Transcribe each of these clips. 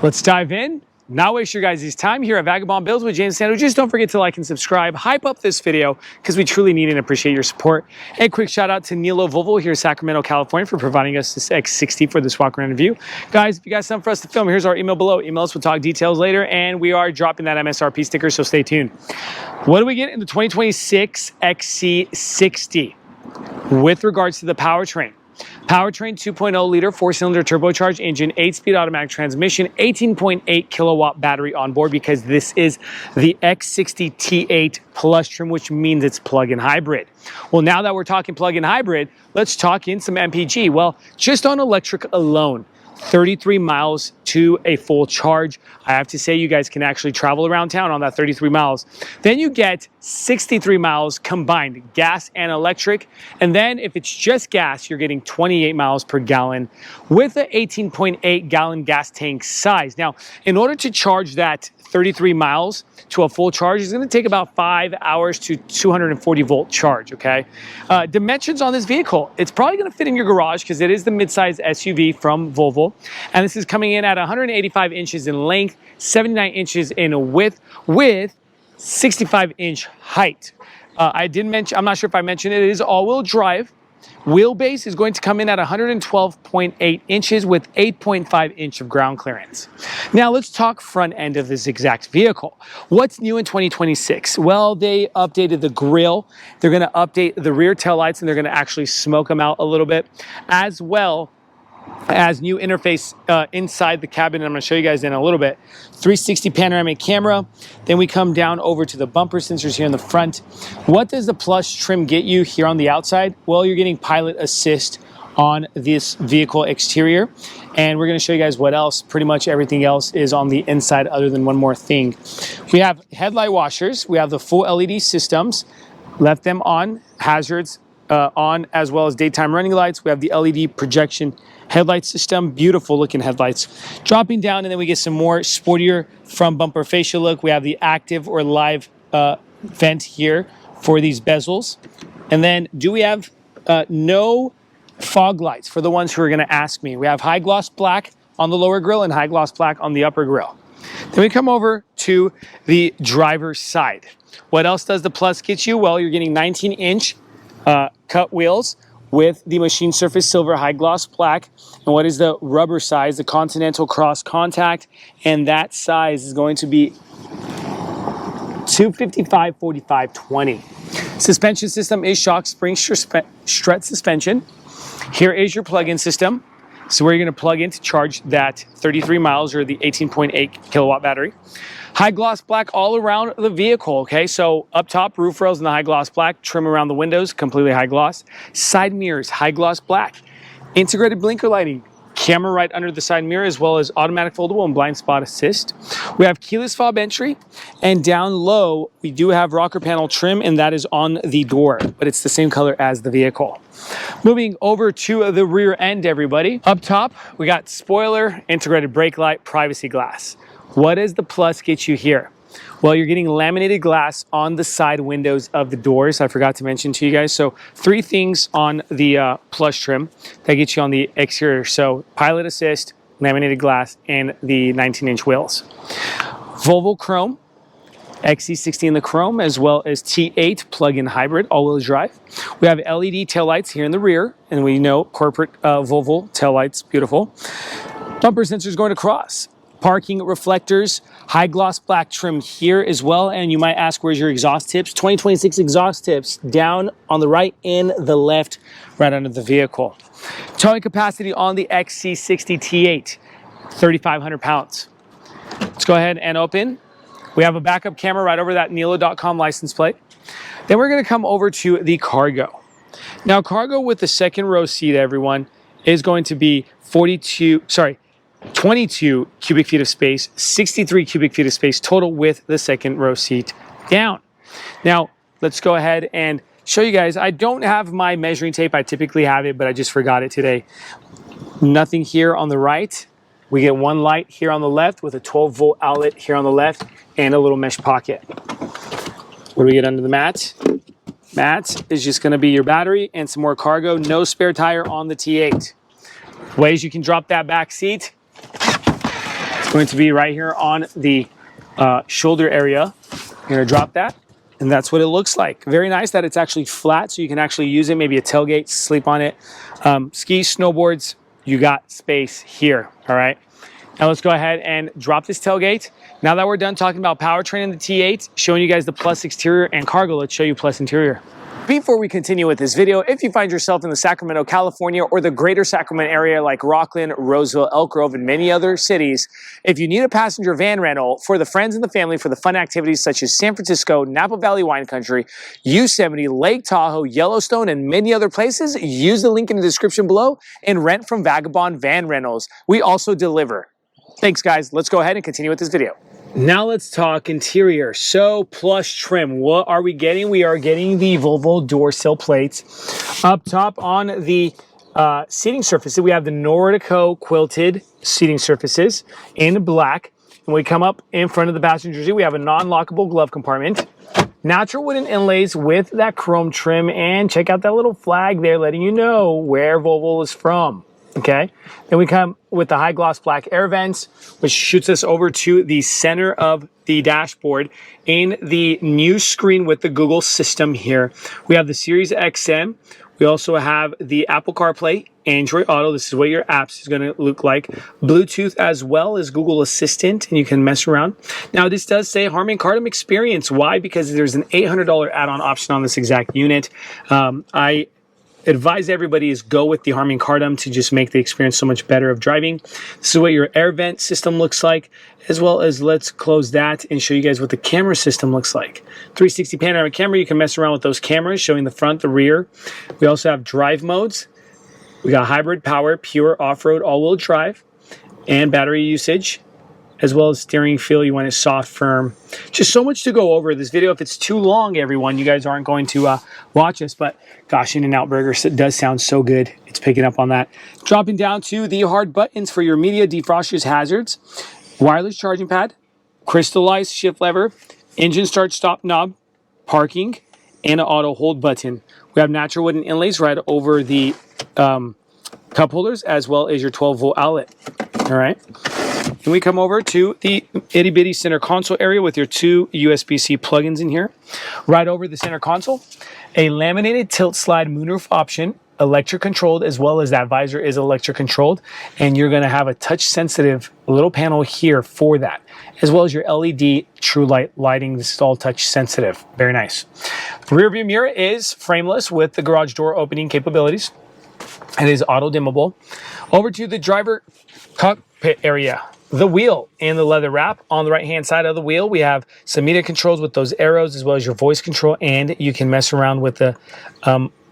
Let's dive in. Not waste your guys' time here at Vagabond Builds with James Sando. Just don't forget to like and subscribe. Hype up this video because we truly need and appreciate your support. A quick shout out to Nilo Volvo here in Sacramento, California for providing us this X60 for this walk around review. Guys, if you guys have something for us to film, here's our email below. Email us, we'll talk details later, and we are dropping that MSRP sticker, so stay tuned. What do we get in the 2026 XC60 with regards to the powertrain? Powertrain 2.0 liter 4-cylinder turbocharged engine, 8-speed automatic transmission, 18.8 kilowatt battery on board because this is the X60 T8 Plus trim, which means it's plug-in hybrid. Well, now that we're talking plug-in hybrid, let's talk in some MPG. Well, just on electric alone, 33 miles to a full charge. I have to say you guys can actually travel around town on that 33 miles. Then you get 63 miles combined, gas and electric. And then if it's just gas, you're getting 28 miles per gallon with an 18.8 gallon gas tank size. Now, in order to charge that 33 miles to a full charge, is going to take about 5 hours to 240 volt charge, okay? Dimensions on this vehicle, it's probably going to fit in your garage because it is the midsize SUV from Volvo. And this is coming in at 185 inches in length, 79 inches in width with 65-inch height. I'm not sure if I mentioned it, it is all-wheel drive. Wheelbase is going to come in at 112.8 inches with 8.5 inch of ground clearance. Now let's talk front end of this exact vehicle. What's new in 2026? Well, they updated the grille. They're going to update the rear taillights and they're going to actually smoke them out a little bit, as well as new interface inside the cabin. I'm going to show you guys in a little bit. 360 panoramic camera. Then we come down over to the bumper sensors here in the front. What does the Plus trim get you here on the outside? Well, you're getting pilot assist on this vehicle exterior. And we're going to show you guys what else. Pretty much everything else is on the inside other than one more thing. We have headlight washers. We have the full LED systems. Left them on. Hazards on, as well as daytime running lights. We have the LED projection headlight system, beautiful looking headlights. Dropping down, and then we get some more sportier front bumper fascia look. We have the active or live vent here for these bezels. And then do we have no fog lights for the ones who are going to ask me? We have high gloss black on the lower grille and high gloss black on the upper grille. Then we come over to the driver's side. What else does the Plus get you? Well, you're getting 19-inch cut wheels with the machine surface silver high gloss black. And what is the rubber size? The Continental Cross Contact, and that size is going to be 255 45 20. Suspension system is shock spring strut suspension. Here is your plug-in system. So where you're going to plug in to charge that 33 miles or the 18.8 kilowatt battery. High gloss black all around the vehicle, okay? So up top, roof rails in the high gloss black, trim around the windows, completely high gloss. Side mirrors, high gloss black. Integrated blinker lighting, camera right under the side mirror, as well as automatic foldable and blind spot assist. We have keyless fob entry, and down low, we do have rocker panel trim, and that is on the door, but it's the same color as the vehicle. Moving over to the rear end, everybody. Up top, we got spoiler, integrated brake light, privacy glass. What does the Plus get you here? Well, you're getting laminated glass on the side windows of the doors. I forgot to mention to you guys. So 3 things on the Plus trim that get you on the exterior. So pilot assist, laminated glass, and the 19-inch wheels. Volvo Chrome, XC60 in the Chrome, as well as T8 plug-in hybrid, all-wheel drive. We have LED taillights here in the rear, and we know corporate Volvo taillights, beautiful. Bumper sensors going across. Parking reflectors, high gloss black trim here as well. And you might ask, where's your exhaust tips? 2026 exhaust tips down on the right and the left, right under the vehicle. Towing capacity on the XC60 T8, 3,500 pounds. Let's go ahead and open. We have a backup camera right over that Nilo.com license plate. Then we're going to come over to the cargo. Now, cargo with the second row seat, everyone, is going to be 22 cubic feet of space, 63 cubic feet of space total with the second row seat down. Now, let's go ahead and show you guys. I don't have my measuring tape. I typically have it, but I just forgot it today. Nothing here on the right. We get one light here on the left with a 12-volt outlet here on the left and a little mesh pocket. What do we get under the mat? Mat is just going to be your battery and some more cargo. No spare tire on the T8. Ways you can drop that back seat. going to be right here on the shoulder area. You're going to drop that, and that's what it looks like. Very nice that it's actually flat, so you can actually use it, maybe a tailgate, sleep on it. Skis, snowboards, you got space here, all right? Now let's go ahead and drop this tailgate. Now that we're done talking about powertrain in the T8, showing you guys the Plus exterior and cargo, let's show you Plus interior. Before we continue with this video, if you find yourself in the Sacramento, California, or the greater Sacramento area like Rockland, Roseville, Elk Grove, and many other cities, if you need a passenger van rental for the friends and the family for the fun activities such as San Francisco, Napa Valley Wine Country, Yosemite, Lake Tahoe, Yellowstone, and many other places, use the link in the description below and rent from Vagabond Van Rentals. We also deliver. Thanks, guys. Let's go ahead and continue with this video. Now let's talk interior. So Plus trim, what are we getting? We are getting the Volvo door sill plates. Up top on the seating surfaces, we have the Nordico quilted seating surfaces in black. When we come up in front of the passenger seat, we have a non-lockable glove compartment. Natural wooden inlays with that chrome trim, and check out that little flag there letting you know where Volvo is from. Okay, then we come with the high gloss black air vents, which shoots us over to the center of the dashboard in the new screen with the Google system here. We have the Series XM. We also have the Apple CarPlay, Android Auto. This is what your apps is going to look like. Bluetooth as well as Google Assistant, and you can mess around. Now, this does say Harman Kardon Experience. Why? Because there's an $800 add-on option on this exact unit. I advise everybody is go with the Harman Kardon to just make the experience so much better of driving. This is what your air vent system looks like, as well as let's close that and show you guys what the camera system looks like. 360 panoramic camera, you can mess around with those cameras, showing the front, the rear. We also have drive modes. We got hybrid power, pure off-road, all-wheel drive, and battery usage, as well as steering feel. You want it soft, firm. Just so much to go over this video. If it's too long, everyone, you guys aren't going to watch us, but gosh, In-N-Out Burger does sound so good. It's picking up on that. Dropping down to the hard buttons for your media, defrosters, hazards, wireless charging pad, crystallized shift lever, engine start stop knob, parking, and an auto hold button. We have natural wooden inlays right over the cup holders, as well as your 12-volt outlet. All right. Then we come over to the itty bitty center console area with your two USB-C plugins in here. Right over the center console, a laminated tilt slide moonroof option, electric controlled, as well as that visor is electric controlled. And you're going to have a touch sensitive little panel here for that, as well as your LED true light lighting. This is all touch sensitive. Very nice. Rear view mirror is frameless with the garage door opening capabilities. It is auto dimmable. Over to the driver cockpit area. The wheel and the leather wrap. On the right-hand side of the wheel, we have some media controls with those arrows, as well as your voice control, and you can mess around with the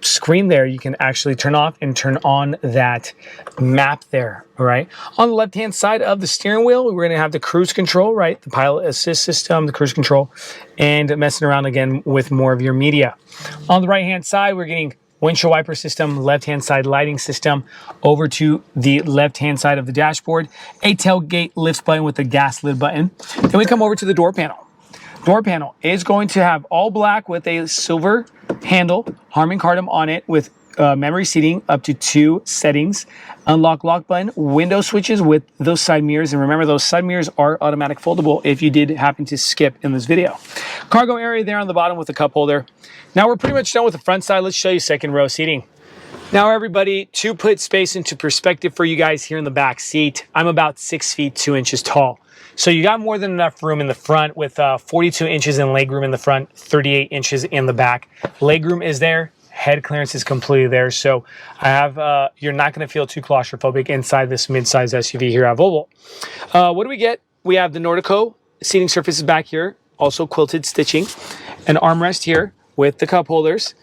screen there. You can actually turn off and turn on that map there, all right? On the left-hand side of the steering wheel, we're going to have the cruise control, right? The pilot assist system, the cruise control, and messing around again with more of your media. On the right-hand side, we're getting windshield wiper system, left-hand side lighting system. Over to the left-hand side of the dashboard, a tailgate lift button with a gas lid button. Then we come over to the door panel. Door panel is going to have all black with a silver handle, Harman Kardon on it with memory seating up to 2 settings, unlock lock button, window switches with those side mirrors. And remember, those side mirrors are automatic foldable if you did happen to skip in this video. Cargo area there on the bottom with a cup holder. Now we're pretty much done with the front side. Let's show you second row seating. Now everybody, to put space into perspective for you guys here in the back seat, I'm about 6 feet 2 inches tall. So you got more than enough room in the front with 42 inches in legroom in the front, 38 inches in the back. Legroom is there. Head clearance is completely there. So I have, you're not going to feel too claustrophobic inside this mid-size SUV here at Volvo. What do we get? We have the Nordico seating surfaces back here, also quilted stitching, an armrest here with the cup holders.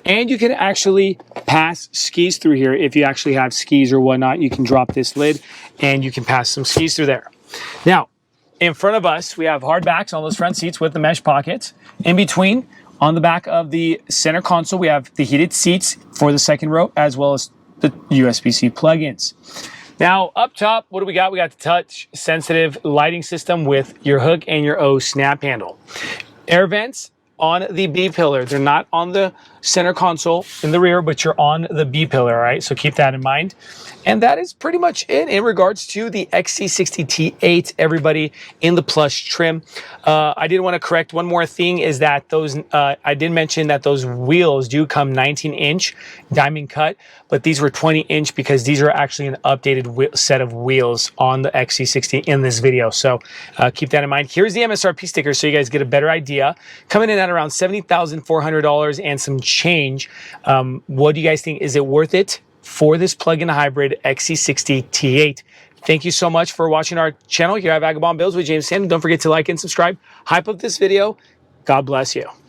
And you can actually pass skis through here. If you actually have skis or whatnot, you can drop this lid and you can pass some skis through there. Now, in front of us, we have hard backs on those front seats with the mesh pockets. In between, on the back of the center console, we have the heated seats for the second row, as well as the USB-C plugins. Now, up top, what do we got? We got the touch-sensitive lighting system with your hook and your O snap handle. Air vents on the B pillar. They're not on the center console in the rear, but you're on the B pillar, all right? So keep that in mind. And that is pretty much it in regards to the XC60 T8, everybody, in the plush trim. I did want to correct one more thing, is that those I did mention that those wheels do come 19-inch diamond cut, but these were 20-inch because these are actually an updated set of wheels on the XC60 in this video. So keep that in mind. Here's the MSRP sticker so you guys get a better idea. Coming in at around $70,400 and some change. What do you guys think? Is it worth it for this plug-in hybrid XC60 T8? Thank you so much for watching our channel here at Vagabond Builds with James Sandu. Don't forget to like and subscribe. Hype up this video. God bless you.